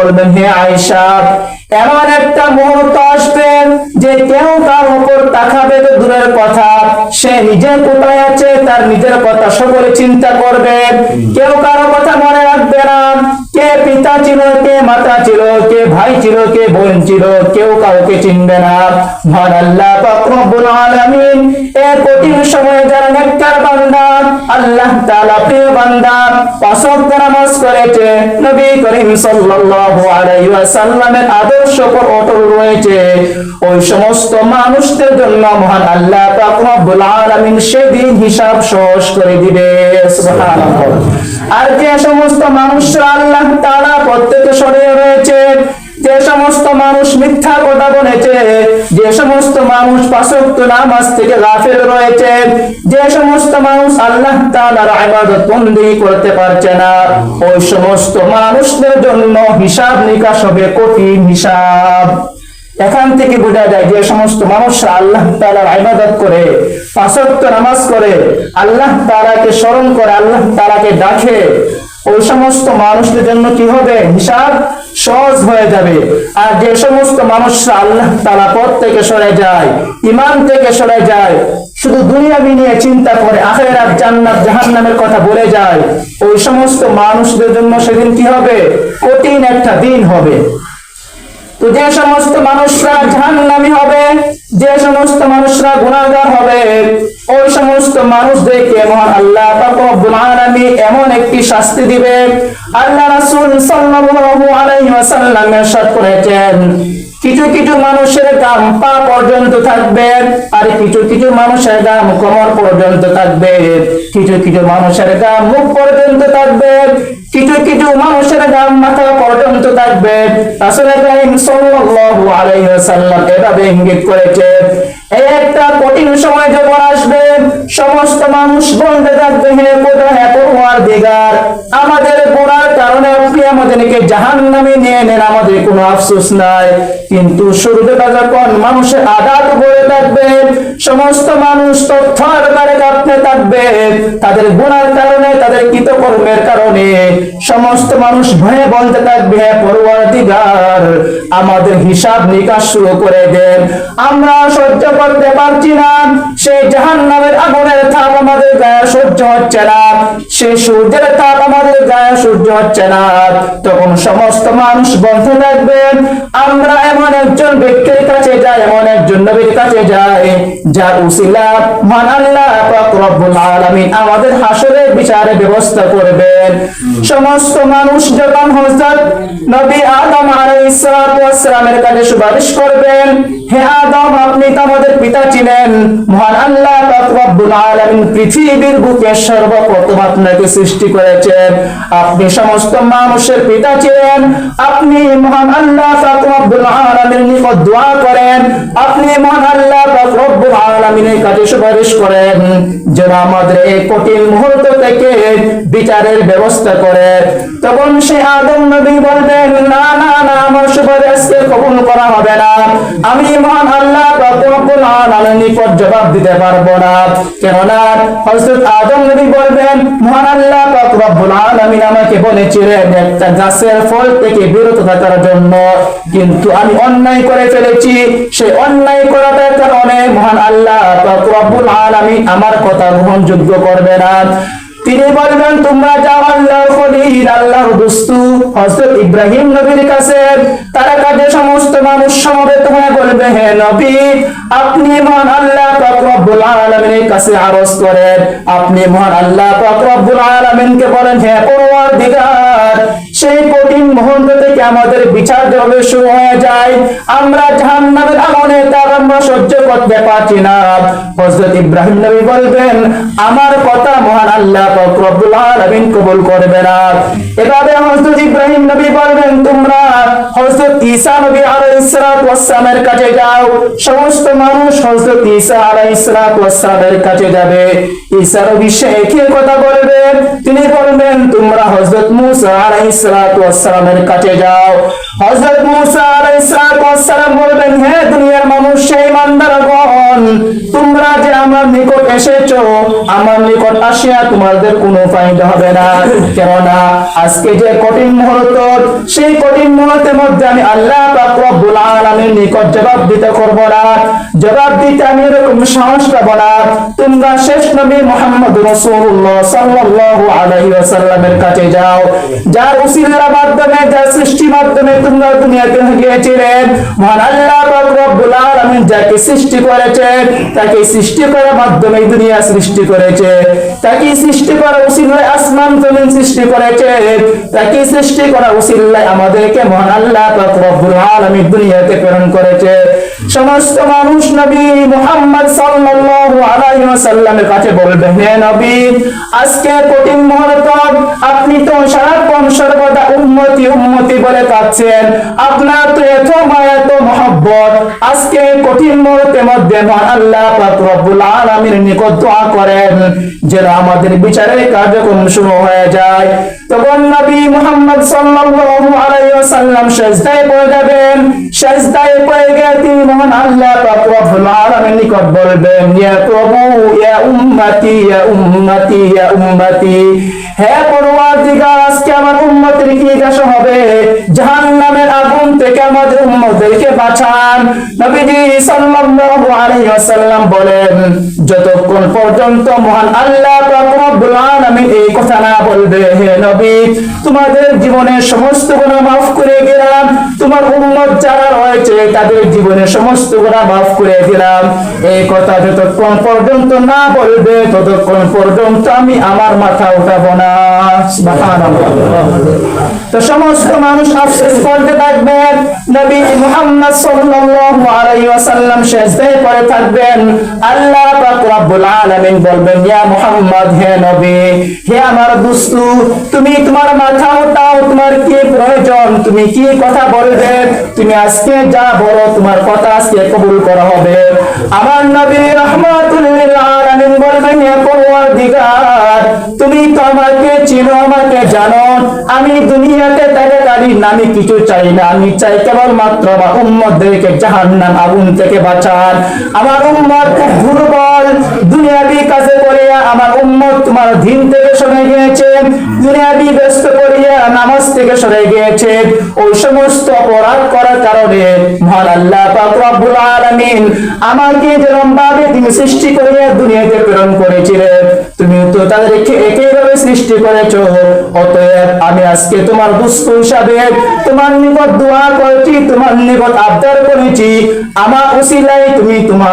বলবেন, হে আয়েশা, এমন একটা মুহূর্ত আসবে যে কেউ কার উপর তাকাবে তো দূরের কথা, সে নিজে কোথায় আছে তার নিজের কথা সকলে চিন্তা করবে, কেউ কারো কথা মনে রাখবে না। কে পিতা ছিল, কে মাতা ছিল, কে ভাই ছিল, কে বোন ছিল, কেউ কাউকে চিনবে না। মহান আল্লাহ পাক রব্বুল আলামিন এই কঠিন সময়ে যারা নেককার বান্দা, আল্লাহ তাআলা প্রিয় বান্দা, পাঁচ ওয়াক্ত নামাজ করেছে, নবী করিম সাল্লাল্লাহু আলাইহি ওয়াসাল্লামের আদর্শ পর অটল রয়েছে, ওই সমস্ত মানুষদের জন্য মহান আল্লাহ পাক রব্বুল আলামিন সেদিন হিসাব সহজ করে দিবে। সুবহানাল্লাহ। আর যে সমস্ত মানুষরা আল্লাহ তাআলা প্রত্যেকে সরিয়ে রয়েছে, যে সমস্ত মানুষ মিথ্যা কথা বলেছে, যে সমস্ত মানুষ পাঁচ ওয়াক্ত নামাজ থেকে গাফিল রয়েছে, যে সমস্ত মানুষ আল্লাহ তাআলার ইবাদত বন্দেগী করতে পারছে না, ওই সমস্ত মানুষদের জন্য হিসাব নিকাশ হবে কঠিন হিসাব। এখান থেকে বোঝা যায় যে সমস্ত মানুষরা আল্লাহ তাআলার ইবাদত করে, পাঁচ ওয়াক্ত নামাজ করে, আল্লাহ তাআলাকে স্মরণ করে, আল্লাহ তাআলাকে ডাকে, ওই সমস্ত মানুষদের জন্য কি হবে? হিসাব সহজ হয়ে যাবে। আর যে সমস্ত মানুষরা আল্লাহ তাআলা পথ থেকে সরে যায়, ঈমান থেকে সরে যায়, শুধু দুনিয়াবি নিয়ে চিন্তা করে, আখিরাত জান্নাত জাহান্নামের কথা বলে যায়, ওই সমস্ত মানুষদের জন্য সেদিন কি হবে? কঠিন একটা দিন হবে। তো যে সমস্ত মানুষরা জাহান্নামী হবে, যে সমস্ত মানুষরা গুনাহগার হবে, ওই সমস্ত মানুষদেরকে মহান আল্লাহ পাক রব্বুল আলামিন এমন একটি শাস্তি দিবে। আল্লাহ রাসূল সাল্লাল্লাহু আলাইহি ওয়াসাল্লাম ইরশাদ করেছেন, কিছু কিছু মানুষের গাম পা পর্যন্ত থাকবে, আর কিছু কিছু মানুষের গাম কোমর পর্যন্ত থাকবে, কিছু কিছু মানুষের গাম মুখ পর্যন্ত থাকবে, কিছু কিছু মানুষের গাম মাথা পর্যন্ত থাকবে। রাসূল করিম সাল্লাল্লাহু আলাইহি ওয়াসাল্লাম এভাবে ইঙ্গিত করেছে, এই একটা কঠিন সময় যখন আসবে, সমস্ত মানুষ বলতে থাকবে, হে খোদা, হে পরওয়ারদিগার, আমাদের গুনার কারণে আপনি আমাদেরকে জাহান্নামে নিয়ে নেন, আমাদের কোনো আফসোস নাই। কিন্তু শুরুটা যখন মানুষের আঘাত করে থাকবে, সমস্ত মানুষ তথ্যের দ্বারা কাঁপতে থাকবে, তাদের গুনার কারণে, তাদের কৃতকর্মের কারণে সমস্ত মানুষ ভয়ে বলতে থাকবে, হে পরওয়ারদিগার, আমাদের হিসাব নিকাশ শুরু করে দেন, আমরা সহ্য করতে পারছি না, সেই জাহান্নামের আগুনের তাপ আমাদের গায়ে সহ্য হচ্ছে না, সেই সূর্যের তাপ আমাদের গায়ে সহ্য হচ্ছে না। তখন সমস্ত মানুষ বলতে থাকবেন, আমরা এমন একজন ব্যক্তির কাছে যাই, এমন একজন নবীর কাছে যাই, যার উসিলা মহান আল্লাহ পাক রব্বুল আলামিন আমাদের হাসরের বিচারের ব্যবস্থা করবেন। সমস্ত মানুষ যখন হযরত নবী আদম আলাইহিস সালাতু ওয়াস সালামের কাছে সুপারিশ করবেন, হে আদম, আপনি তো আমাদের পিতা ছিলেন, মহান আল্লাহ পাক রব্বুল আলামিন পৃথিবীর বুকে সর্বপ্রথম আপনাকে সৃষ্টি করেছেন, আপনি সমস্ত মানুষের পিতা ছিলেন, আপনি মহান আল্লাহ পাক রব্বুল আলামিনের নিকট দোয়া করেন, আপনি মহান আল্লাহ পাক রব্বুল আলামিনের কাছে সুপারিশ করেন যেন আমাদের এই কঠিন মুহূর্ত থেকে বিচারের ব্যবস্থা করে। তখন সে আদম নবী বলবেন, না না না, আমার সুপারিশ কবুল করা হবে না, আমি মহান আল্লাহ পাক রব্বুল আলামিনের নিকট জবাব দিতে পারবো না। কেননা হযরত আদম নবী বলবেন, মহান আল্লাহ পাক রব্বুল আলামিন আমাকে বলেছিলেন একটা গাছের ফল থেকে বিরত থাকার জন্য, কিন্তু আমি অন্যায় করে ফেলেছি, সেই অন্যায় করার কারণে মহান আল্লাহ পাক রব্বুল আলামিন আমার কথা গ্রহণযোগ্য করবে না। তিনি বলবেন, তোমরা যাও আল্লাহর খলিল, আল্লাহর দোস্তু হযরত ইব্রাহিম নবীর কাছে, তার কাছে সমস্ত মানুষ সমবেত হয়ে বলবে, হে নবী, আপনি মহান আল্লাহ পাক রব্বুল আলামিনের কাছে আরজ করেন, আপনি মহান আল্লাহ পাক রব্বুল আলামিনকে বলেন, হে পরওয়ারদিগার, সেই কঠিন মুহূর্ত থেকে আমাদের বিচার যবে শুরু হয়ে যায়, আমরা জাহান্নামের আগুনে তাপ আমরা সহ্য করতে পারছি না। হযরত ইব্রাহিম নবী বলবেন, আমার কথা মহান আল্লাহ পাক রব্বুল আলামিন কবুল করবে না। এভাবে হযরত ইব্রাহিম নবী বলবেন, তোমরা হযরত ঈসা নবী আলাইহিস সালাতু ওয়াস সালামের কাছে যাও, সমস্ত মানুষ হযরত ঈসা আলাইহিস সালাতু ওয়াস সালামের কাছে যাবে। ঈসা নবী শেখের কথা বলবেন, তিনি বলবেন, তোমরা হযরত মুসা আলাইহিস সালাতু ওয়াস সালামের কাছে যাও। হযরত মুসা আলাইহিস সালাতু ওয়াস সালাম বলবেন, হে দুনিয়ার মানুষ, সেই ইমানদারগণ, শোন, তোমরা যে আমার নিকট এসেছো, আমার নিকট আসিয়া তোমাদের কোনো ফায়দা হবে না। কেননা আজকে যে কঠিন মুহূর্ত, সেই কঠিন মুহূর্তের মধ্যে আমি আল্লাহ পাক রব্বুল আলামিনের নিকট জবাব দিতে করব না, জবাব দিতে আমি এরকম সাহস পাবো না। তোমরা শেষ নবী মুহাম্মদ রাসূলুল্লাহ সাল্লাল্লাহু আলাইহি ওয়াসাল্লামের কাছে যাও, যার উসিলার মাধ্যমে, যার সৃষ্টির মাধ্যমে তোমরা দুনিয়াতে গিয়েছিলেন। মহান আল্লাহ পাক রব্বুল আলামিন যাকে সৃষ্টি করেছেন, তাকে সৃষ্টি করার মাধ্যমে দুনিয়া সৃষ্টি করেছে, তাকে সৃষ্টি করা উসিলায় আসমান জমিন সৃষ্টি করেছে, তাকে সৃষ্টি করা উসিলায় আমাদেরকে মহান আল্লাহ পাক রব্বুল আলামিন দুনিয়াতে প্রেরণ করেছে। সমস্ত মানুষ নবী মুহাম্মদ সাল্লাল্লাহু আলাইহি ওয়াসাল্লামের কাছে বলবে, হে নবী, আজকে কঠিন মুহূর্ত, আপনি তো সারাক্ষণ সর্বদা উম্মতি উম্মতি বলে কাঁদছেন, আপনার তো এত মায়া, এত মহব্বত, আজকে কঠিন মুহূর্তের মধ্যে মহান আল্লাহ পাক রব্বুল আলামিনের নিকট দোয়া করেন যেন আমাদের বিচারের কার্যক্রম শুরু হয়ে যায়। তখন নবী মুহাম্মদ সাল্লাল্লাহু আলাইহি ওয়াসাল্লাম সিজদায় পড়ে যাবেন। সিজদায় পড়ে গিয়ে তিনি মহান আল্লাহ পাক রব্বুল আলামিনের নিকট বলবেন, ইয়া প্রভু, ইয়া উম্মতি, ইয়া উম্মতি, ইয়া উম্মতি, হে পরওয়ারদিগার, আজকে আমার উম্মতের কি দশা হবে? জাহান্নামের আগুন থেকে আমাদের উম্মতদেরকে বাঁচান। নবীজি সাল্লাল্লাহু আলাইহি ওয়াসাল্লাম বলেন, যতক্ষণ পর্যন্ত মহান আল্লাহ পাক রব্বুল আলামিন এই কথা না বলবে, হে নবী, তোমাদের জীবনের সমস্ত গুনাহ মাফ করে দিলাম, তোমার উম্মত যারা রয়েছে তাদের জীবনের সমস্ত গুনাহ মাফ করে দিলাম, এই কথা যতক্ষণ পর্যন্ত না বলবে, ততক্ষণ পর্যন্ত আমি আমার মাথা উঠাবো না। সুবহানাল্লাহ। তো সমস্ত মানুষ আফসোস করতে থাকবেন, নবী মুহাম্মদ সাল্লাল্লাহু আলাইহি ওয়াসাল্লাম সিজদায় পড়ে থাকবেন। আল্লাহ পাক রব্বুল আলামিন বলবেন, ইয়া মুহাম্মদ, হে নবী, হে আমার দোস্ত, তুমি তোমার মাথা উঠাও, তোমার কি প্রয়োজন, তুমি কি কথা বলবে, তুমি আজকে যা বলো তোমার কথা আজকে কবুল করা হবে। আমার নবী রাহমাতুল লিল আলামিন বলবেন, হে পরওয়ারদিগার, তুমি তো আমাকে চিনো, আমাকে জানো, আমি দুনিয়াতে টাকাকালীন আমি কিছু চাই না, আমি চাই কেবল মাত্র আমার উম্মতদেরকে জাহান্নাম আগুন থেকে বাঁচান। আমার উম্মত খুব দুর্বল, দুনিয়াবি কাজে করিয়া আমার উম্মত তোমার দিন থেকে সরে গিয়েছে, দুনিয়াবি ব্যস্ত করিয়া নামাজ থেকে সরে গিয়েছে। ওই সমস্ত অপরাধ করার কারণে মহান আল্লাহ পাক রব্বুল আলামিন আমাকে যেরকম ভাবে তুমি সৃষ্টি করিয়া দুনিয়াতে প্রেরণ করেছিলেন, তুমি তো তাদেরকে একইভাবে সৃষ্টি করেছো। অতএব আমি আজকে তোমার দুস্থ হিসাবে তোমার নিকট দোয়া করেছি, তোমার নিকট আবদার করেছি, আমার উসিলায় তুমি তোমার